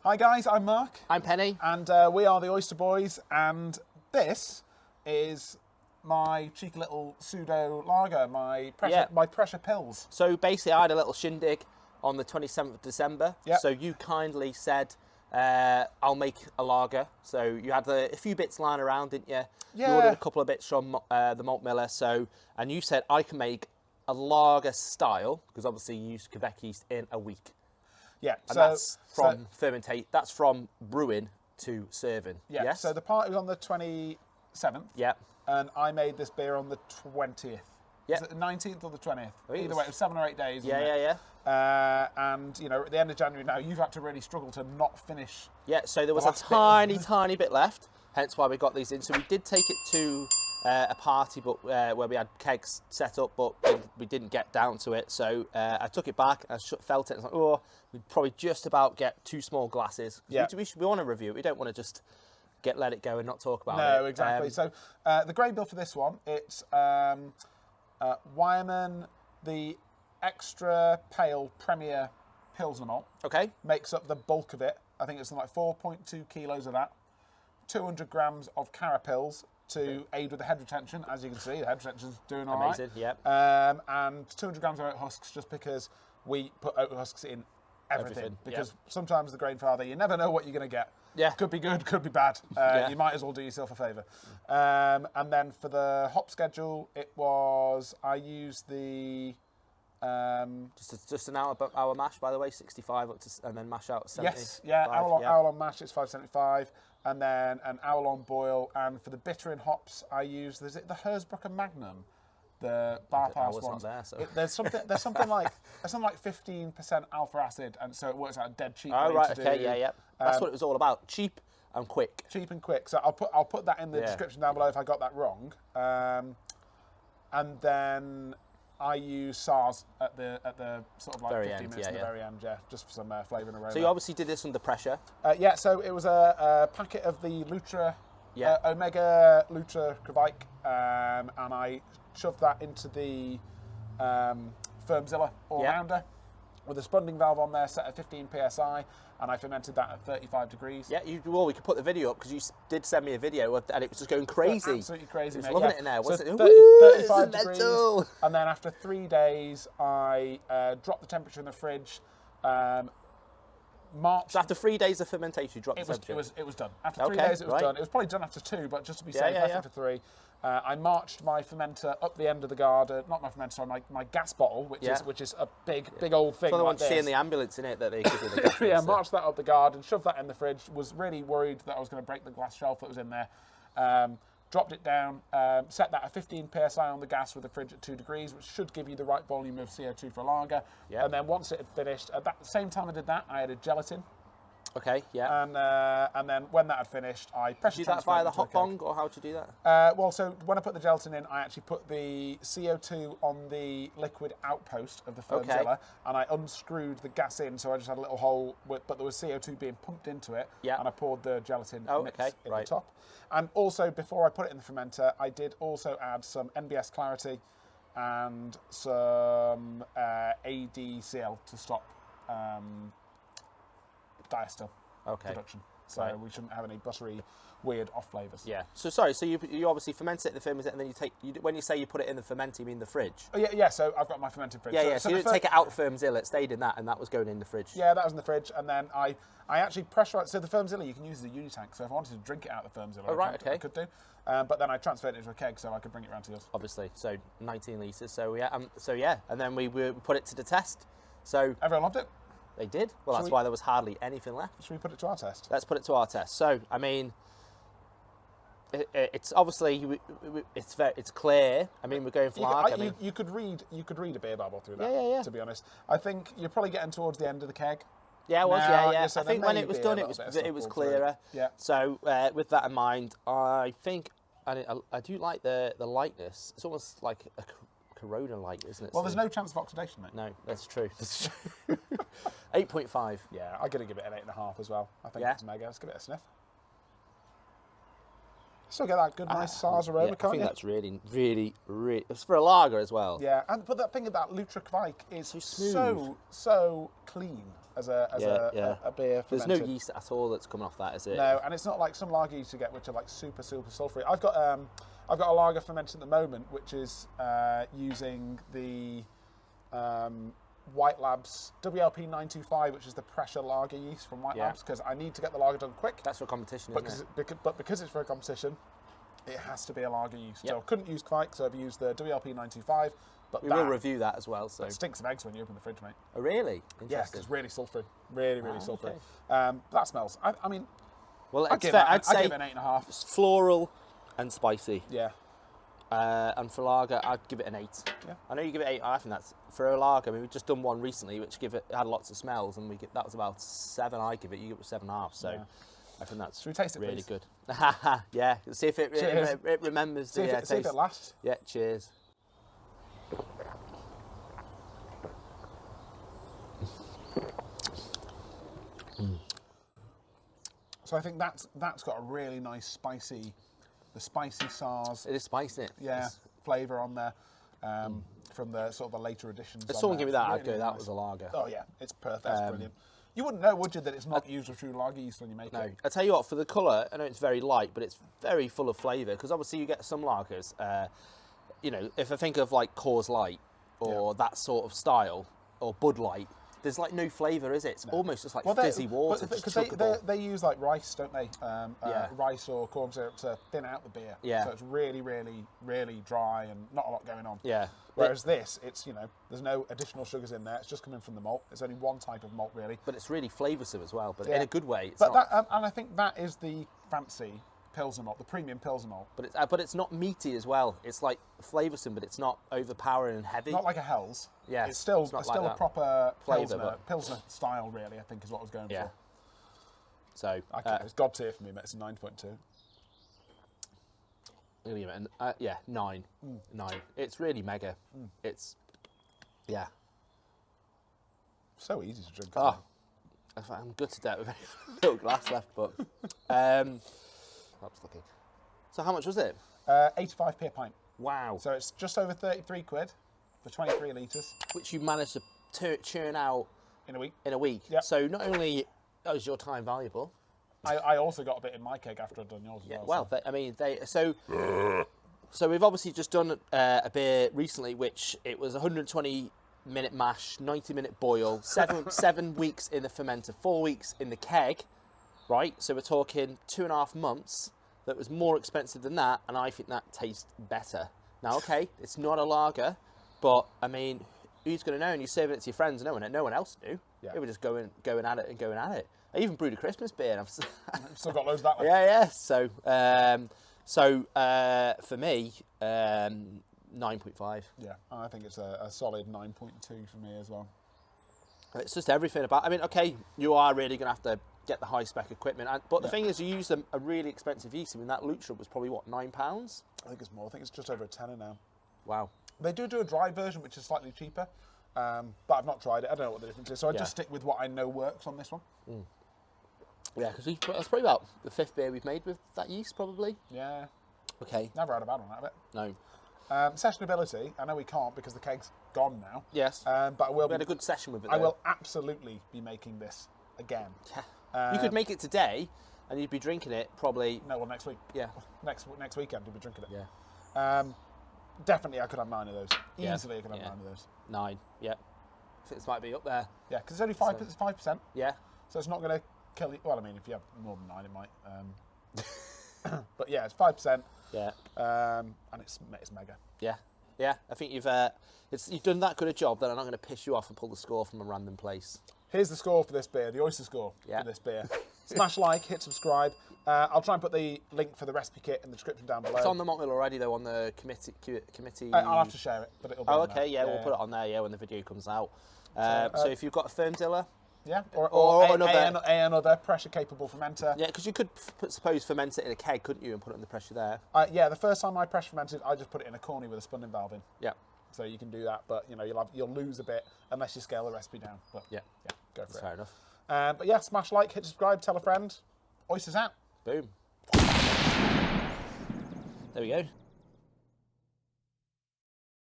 Hi guys, I'm Mark. I'm Penny. And we are the Oyster Boys, and this is my cheeky little pseudo lager, my pressure pills. So basically I had a little shindig on the 27th of December. Yep. So you kindly said, I'll make a lager. So you had a few bits lying around, didn't you? Yeah. You ordered a couple of bits from the malt miller. And you said I can make a lager style, because obviously you use Kveik yeast in a week. Yeah, And that's from fermentate. That's from brewing to serving. Yeah. Yes? So the party was on the 27th. Yeah. And I made this beer on the 20th. Yeah. Was it the 19th or the 20th? I think Either way, it was 7 or 8 days. Yeah. And you know, at the end of January now, you've had to really struggle to not finish. Yeah. So there was a tiny bit left. Hence why we got these in. So we did take it to a party, but where we had kegs set up, but we didn't get down to it. So I took it back. I felt it. And I was like, oh, we'd probably just about get 2 small glasses. Yeah. We want to review it. We don't want to just let it go and not talk about it. No, exactly. So the grade bill for this one, it's Weyermann, the extra pale Premier Pilsner malt. Okay. Makes up the bulk of it. I think it's something like 4.2 kilos of that. 200 grams of Carapils to aid with the head retention. As you can see, the head retention's doing all right. Amazing, yep. And 200 grams of oat husks, just because we put oat husks in everything. Because sometimes the grain father, you never know what you're going to get. Yeah. Could be good, could be bad. You might as well do yourself a favour. And then for the hop schedule, I used the... just an hour mash, by the way, 65 up to, and then mash out 70. Yes, yeah, hour long mash, it's 575. And then an hour-long boil. And for the bittering hops, I used, is it the Hallertauer Magnum? The BarthHaas ones. There, so. There's something like 15% alpha acid, and so it works out dead cheap. Oh right, okay, yeah. That's what it was all about. Cheap and quick. Cheap and quick. So I'll put that in the description down below if I got that wrong. And then I use Saazer at the sort of like very 15 end, minutes at the very end, just for some flavour and aroma. So you obviously did this under pressure. Yeah, so it was a packet of the Lutra, Omega Lutra Kveik, and I shoved that into the Fermzilla all-rounder with a spunding valve on there set at 15 psi, and I fermented that at 35 degrees. Yeah, we could put the video up because you did send me a video and it was just going crazy. Absolutely crazy, mate. It was loving it in there, wasn't it? 35 degrees. Mental. And then after 3 days, I dropped the temperature in the fridge. So after 3 days of fermentation, you dropped the temperature? It was done. After 3 days, it was done. It was probably done after 2, but just to be safe, after 3. I marched my fermenter up the end of the garden, not my fermenter, sorry, my gas bottle, which is a big old thing. So the like one to see in the ambulance, in it, that they give you the gas. Yeah, marched that up the garden, shoved that in the fridge, was really worried that I was going to break the glass shelf that was in there. Dropped it down, set that at 15 psi on the gas with the fridge at 2 degrees, which should give you the right volume of CO2 for a lager. Yep. And then once it had finished, at the same time I did that, I added gelatin. Okay, yeah. And then when that had finished, I pressure transferred. Did you do that via the hot bong, or how to do that? Well, so when I put the gelatin in, I actually put the CO2 on the liquid outpost of the Fermzilla, and I unscrewed the gas in, so I just had a little hole, but there was CO2 being pumped into it, and I poured the gelatin mix in the top. And also, before I put it in the fermenter, I did also add some NBS Clarity and some ADCL to stop diastill production. So we shouldn't have any buttery, weird off flavours. Yeah. So sorry. So you obviously ferment it in the fermenter, and then when you say you put it in the fermenter, you mean the fridge? Oh, yeah. So I've got my fermented fridge. So you didn't take it out Fermzilla. It stayed in that, and that was going in the fridge. Yeah, that was in the fridge, and then I actually pressurised. So the Fermzilla you can use as a unitank. So if I wanted to drink it out of the Fermzilla, I could do. But then I transferred it into a keg so I could bring it around to yours. Obviously. So 19 litres. So yeah. And then we put it to the test. So everyone loved it. They did. Well, that's why there was hardly anything left. Should we put it to our test? Let's put it to our test. So, I mean, it's obviously it's clear. I mean, we're going for lager. You could read a beer bubble through that. Yeah. To be honest, I think you're probably getting towards the end of the keg. Yeah, it was. Yeah. So I think when it was done, it was clearer. Yeah. So with that in mind, I think I do like the lightness. It's almost like a Corona light, isn't it? Well, there's no chance of oxidation, mate. No, that's true. 8.5. Yeah, I'm going to give it an 8.5 as well. I think it's mega. Let's give it a sniff. Still get that good, nice Saazer aroma, I think that's really, really, really. It's for a lager as well. Yeah, but that thing of that Lutra Kveik is so clean as a beer fermented. There's no yeast at all that's coming off that, is it? No, and it's not like some lager you get which are like super sulfury. I've got a lager fermented at the moment which is using the White Labs WLP 925, which is the pressure lager yeast from White Labs, because I need to get the lager done quick. That's for a competition, isn't it? But because it's for a competition, it has to be a lager yeast. So I couldn't use Kveik, so I've used the WLP 925. But we will review that as well. So it stinks of eggs when you open the fridge, mate. Oh, really? Yeah, it's really sulfury. Really sulfury. Okay. That smells. I mean, well, I'd give it an 8.5. It's floral and spicy. Yeah. And for lager, I'd give it an 8. Yeah. I know you give it 8. I think that's for a lager. I mean, we've just done one recently, which had lots of smells, and that was about 7. I give it. You give it 7.5. So I think that's really good. Yeah. See if it remembers the taste. See if it lasts. Yeah. Cheers. So I think that's got a really nice spicy Saazer. It is spicy, isn't it? Yeah, flavour on there from the sort of the later editions. If someone gave me that, I'd go, that was a lager. Oh yeah, it's perfect. That's brilliant. You wouldn't know, would you, that it's not used a true lager yeast when you make it? No. I tell you what, for the colour, I know it's very light, but it's very full of flavour, because obviously you get some lagers, you know, if I think of like Coors Light or that sort of style, or Bud Light, there's like no flavour, is it? It's almost just like fizzy water. Because they use like rice, don't they? Rice or corn syrup to thin out the beer. Yeah. So it's really, really, really dry and not a lot going on. Yeah. Whereas this, it's, you know, there's no additional sugars in there. It's just coming from the malt. It's only one type of malt, really. But it's really flavoursome as well, but in a good way. And I think that is the fancy Pilsner malt, the premium Pilsner malt. But it's not meaty as well. It's like flavoursome, but it's not overpowering and heavy. Not like a Hell's. Yeah, it's still a proper flavour, Pilsner style, really. I think is what I was going for. So it's God tier for me, mate. It's a 9.2. I'm gonna give it 9. 9. It's really mega. It's so easy to drink. Oh, I'm gutted that with a little glass left, but that's lucky. So how much was it? 85p a pint. Wow. So it's just over 33 quid for 23 litres. Which you managed to churn out in a week. Yep. So not only was your time valuable, I also got a bit in my keg after I'd done yours as well. Well, so we've obviously just done a beer recently, which it was 120-minute mash, 90-minute boil, 7 weeks in the fermenter, 4 weeks in the keg, right? So we're talking 2.5 months. That was more expensive than that, and I think that tastes better. Now, okay, it's not a lager, but I mean, who's going to know? And you're serving it to your friends, no one else knew. Yeah. They were just going at it. I even brewed a Christmas beer, and I've still got loads of that left. Yeah. So for me, 9.5. Yeah, I think it's a solid 9.2 for me as well. It's just everything about. I mean, okay, you are really going to have to get the high spec equipment, but the thing is, you use a really expensive yeast. I mean, that Lutra was probably what, £9? I think it's more. I think it's just over a tenner now. Wow. They do a dry version, which is slightly cheaper, but I've not tried it. I don't know what the difference is, so I just stick with what I know works on this one. Yeah, because that's probably about the 5th beer we've made with that yeast, probably. Yeah. Okay. Never had a bad one out of it. No. Sessionability, I know we can't because the keg's gone now. Yes. But I will. We had a good session with it. I will absolutely be making this again. You could make it today, and you'd be drinking it probably. No, well, next week. Yeah. Next weekend, you'll be drinking it. Yeah. Definitely, I could have 9 of those. Easily, I could have 9 of those. 9. Yeah. I think this might be up there. Yeah, because it's only 5%. Yeah. So it's not going to kill you. Well, I mean, if you have more than 9, it might. But yeah, it's 5%. Yeah. And it's mega. Yeah. Yeah. I think you've done that good a job that I'm not going to piss you off and pull the score from a random place. Here's the score for this beer, the oyster score for this beer. Smash like, hit subscribe. I'll try and put the link for the recipe kit in the description down below. It's on the Malt Mill already, though, on the committee. I'll have to share it, but it'll be on there. Yeah, we'll put it on there, when the video comes out. So if you've got a firm diller... Yeah, or another pressure-capable fermenter. Yeah, because you could, suppose, ferment it in a keg, couldn't you, and put it in the pressure there? Yeah, the first time I pressure fermented, I just put it in a corny with a spunning valve in. Yeah. So you can do that, but you'll lose a bit unless you scale the recipe down. But yeah, go for it. Fair enough. But yeah, smash like, hit subscribe, tell a friend. Oysters out. Boom. There we go.